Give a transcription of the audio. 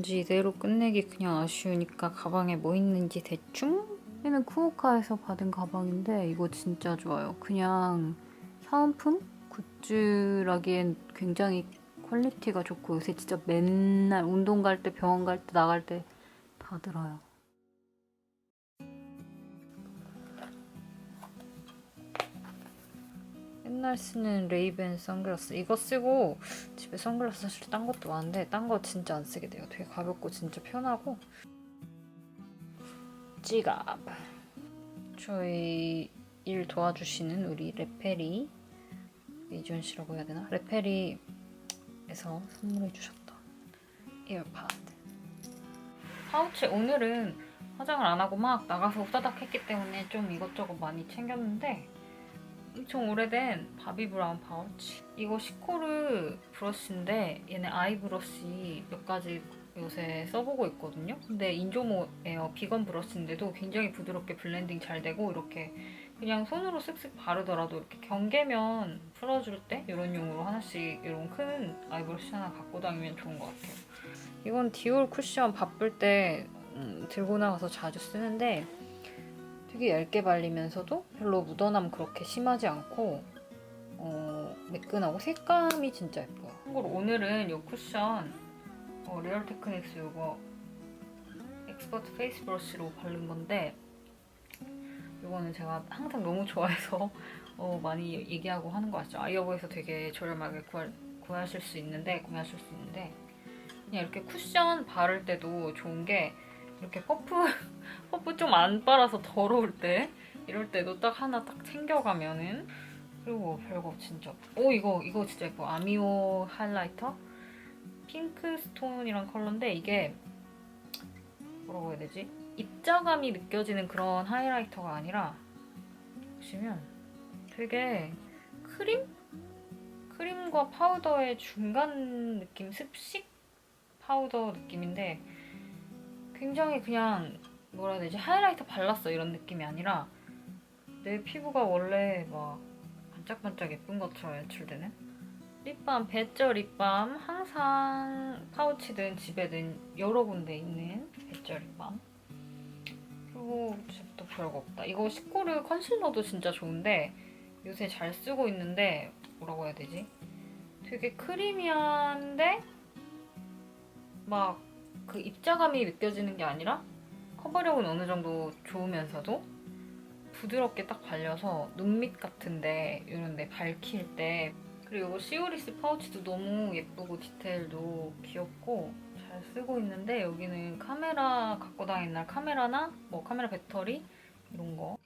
스펀지 이대로 끝내기 그냥 아쉬우니까 가방에 뭐 있는지 대충? 얘는 쿠오카에서 받은 가방인데 이거 진짜 좋아요. 그냥 사은품? 굿즈라기엔 굉장히 퀄리티가 좋고 요새 진짜 맨날 운동 갈 때, 병원 갈 때, 나갈 때 다 들어요. 맨날 쓰는 레이벤 선글라스 이거 쓰고 집에 선글라스 사실 딴 것도 많은데 딴 거 진짜 안 쓰게 돼요. 되게 가볍고 진짜 편하고. 지갑 저희 일 도와주시는 우리 레페리 이준 씨라고 해야 되나? 레페리에서 선물해 주셨던 에어팟 파우치. 오늘은 화장을 안 하고 막 나가서 후다닥 했기 때문에 좀 이것저것 많이 챙겼는데 엄청 오래된 바비브라운 파우치. 이거 시코르 브러쉬인데 얘네 아이 브러쉬 몇 가지 요새 써보고 있거든요. 근데 인조모 에어 비건 브러쉬인데도 굉장히 부드럽게 블렌딩 잘 되고 이렇게 그냥 손으로 쓱쓱 바르더라도 이렇게 경계면 풀어줄 때 이런 용으로 하나씩 이런 큰 아이 브러쉬 하나 갖고 다니면 좋은 것 같아요. 이건 디올 쿠션 바쁠 때 들고 나가서 자주 쓰는데 되게 얇게 발리면서도 별로 묻어남 그렇게 심하지 않고 매끈하고 색감이 진짜 예뻐요. 참고로 오늘은 이 쿠션 리얼 테크닉스 이거 엑스퍼트 페이스 브러쉬로 바른 건데 이거는 제가 항상 너무 좋아해서 많이 얘기하고 하는 거 아시죠? 아이어버에서 되게 저렴하게 구매하실 수 있는데 그냥 이렇게 쿠션 바를 때도 좋은 게 이렇게 퍼프 좀 안 빨아서 더러울 때 이럴 때도 딱 하나 딱 챙겨가면은. 그리고 별거 진짜 이거 진짜 예뻐. 아미오 하이라이터 핑크 스톤이란 컬러인데 이게 뭐라고 해야 되지? 입자감이 느껴지는 그런 하이라이터가 아니라 보시면 되게 크림과 파우더의 중간 느낌, 습식 파우더 느낌인데 굉장히 그냥 뭐라 해야 되지? 하이라이터 발랐어 이런 느낌이 아니라 내 피부가 원래 막 반짝반짝 예쁜 것처럼 연출되는 립밤, 배절 립밤. 항상 파우치든 집에든 여러 군데 있는 배절 립밤. 그리고 또 별거 없다. 이거 시코르 컨실러도 진짜 좋은데 요새 잘 쓰고 있는데 뭐라고 해야 되지? 되게 크리미한데 막 그 입자감이 느껴지는 게 아니라 커버력은 어느 정도 좋으면서도 부드럽게 딱 발려서 눈밑 같은데 이런 데 밝힐 때. 그리고 시오리스 파우치도 너무 예쁘고 디테일도 귀엽고 잘 쓰고 있는데 여기는 카메라 갖고 다니는 날 카메라나 뭐 카메라 배터리 이런 거